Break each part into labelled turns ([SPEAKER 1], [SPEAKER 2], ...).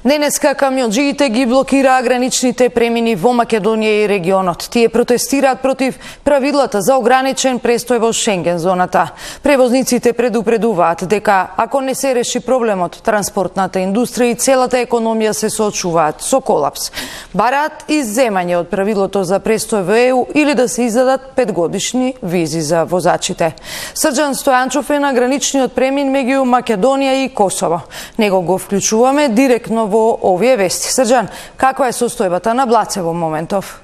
[SPEAKER 1] Денеска камионџиите ги блокираа граничните премини во Македонија и регионот. Тие протестираат против правилата за ограничен престој во Шенген зоната. Превозниците предупредуваат дека ако не се реши проблемот, транспортната индустрија и целата економија се соочуваат со колапс. Бараат изземање од правилото за престој во ЕУ или да се издадат 5-годишни визи за возачите. Срџан Стојанчов е на граничниот премин меѓу Македонија и Косово. Него го вклучуваме директно во овие вести. Срџан, каква е состојбата на Блаце во моментов?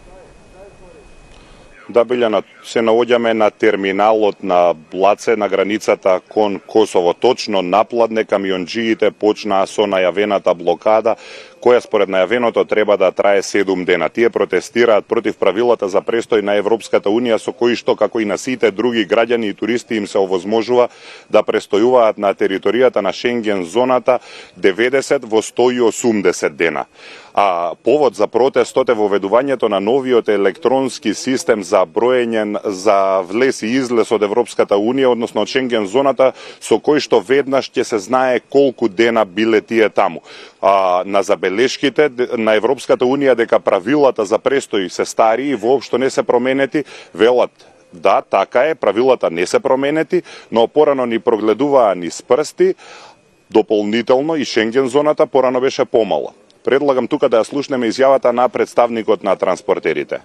[SPEAKER 2] Да, Билјана, се наоѓаме на терминалот на Блаце на границата кон Косово. Точно напладне камионџиите почнаа со најавената блокада, која според најавеното треба да трае 7 дена. Тие протестираат против правилата за престој на Европската Унија, со кои што, како и на сите други граѓани и туристи, им се овозможува да престојуваат на територијата на Шенген зоната 90 во 180 дена. А повод за протестот е воведувањето на новиот електронски систем за броење за влез и излез од Европската Унија, односно од Шенген зоната, со кој што веднаш ќе се знае колку дена биле тие таму. На забелешките на Европската Унија дека правилата за престој се стари и воопшто не се променети, велат да, така е, правилата не се променети, но порано ни прогледуваа низ прсти, дополнително и Шенген зоната порано беше помала. Предлагам тука да ја слушнеме изјавата на представникот на транспортерите.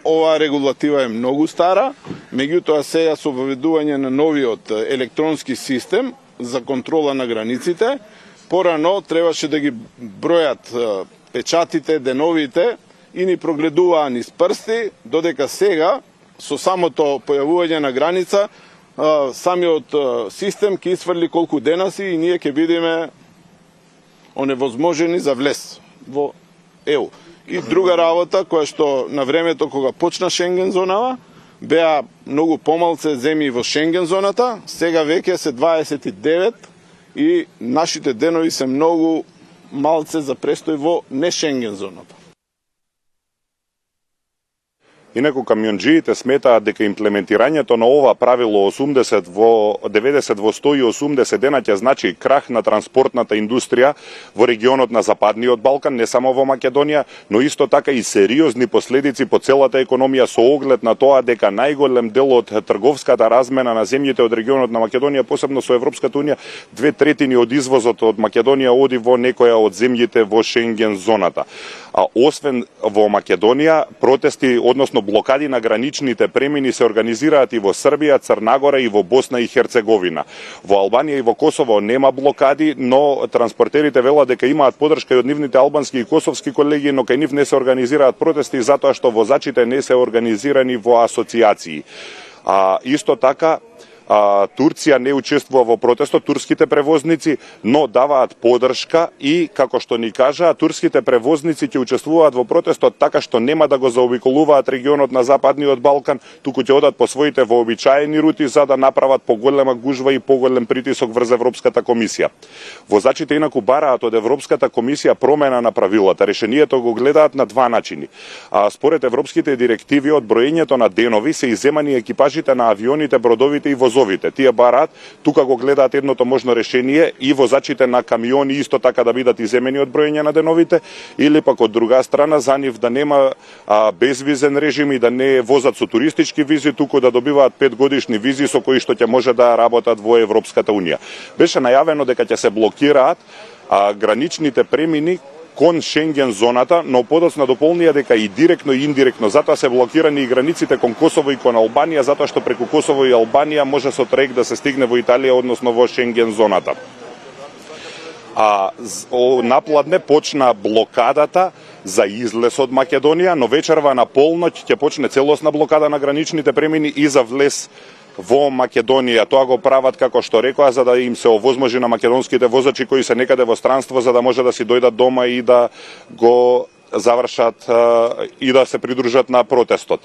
[SPEAKER 3] Оваа регулатива е многу стара, меѓутоа сега со воведување на новиот електронски систем за контрола на границите, порано требаше да ги бројат печатите, деновите и ни прогледуваа низ прсти, додека сега со самото појавување на граница самиот систем ќе исфрли колку дена си и ние ќе бидеме оневозможени за влез во ЕУ. И друга работа, која што на времето кога почна Шенген зонава, беа многу помалце земји во Шенген зоната, сега веќе се 29 и нашите денови се многу малце за престој во не Шенген зоната.
[SPEAKER 2] Инаку камионџиите сметаат дека имплементирањето на ова правило 90 во 180 дена ќе значи крах на транспортната индустрија во регионот на Западниот Балкан, не само во Македонија, но исто така и сериозни последици по целата економија со оглед на тоа дека најголем дел од трговската размена на земјите од регионот на Македонија, посебно со Европската Унија, 2/3 од извозот од Македонија оди во некоја од земјите во Шенген зоната. А освен во Македонија, протести, односно блокади на граничните премини се организираат и во Србија, Црна Гора и во Босна и Херцеговина. Во Албанија и во Косово нема блокади, но транспортерите велат дека имаат поддршка и од нивните албански и косовски колеги, но кај нив не се организираат протести затоа што возачите не се организирани во асоциации. Исто така, Турција не учествува во протестот, турските превозници, но даваат поддршка и, како што ни кажаа, турските превозници ќе учествуваат во протестот така што нема да го заобиколуваат регионот на Западниот Балкан, туку ќе одат по своите вообичаени рути за да направат поголема гужва и поголем притисок врз Европската комисија. Возачите инаку бараат од Европската комисија промена на правилата. Решението го гледаат на два начини. Според европските директиви, од броењето на денови се изземани екипажите на авионите, бродовите и возовите. Тие бараат, тука го гледаат едното можно решение и возачите на камиони исто така да бидат иземени од броење на деновите, или пак од друга страна за нив да нема безвизен режим и да не возат со туристички визи, туку да добиваат 5-годишни визи со кои што ќе може да работат во Европската Унија. Беше најавено дека ќе се блокираат граничните премини кон Шенген зоната, но подоцна дополнија дека и директно и индиректно, затоа се блокирани и границите кон Косово и кон Албанија, затоа што преку Косово и Албанија може со траек да се стигне во Италија, односно во Шенген зоната. Напладне почна блокадата за излез од Македонија, но вечерва на полноќ ќе почне целосна блокада на граничните премини и за влез во Македонија. Тоа го прават, како што рекоа, за да им се овозможи на македонските возачи кои се некаде во странство, за да може да си дојдат дома и да го завршат и да се придружат на протестот.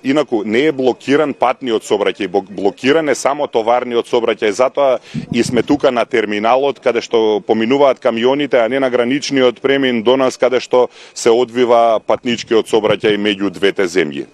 [SPEAKER 2] Инаку не е блокиран патниот сообраќај, блокиран е само товарниот сообраќај, затоа и сме тука на терминалот каде што поминуваат камионите, а не на граничниот премин до нас каде што се одвива патничкиот сообраќај меѓу двете земји.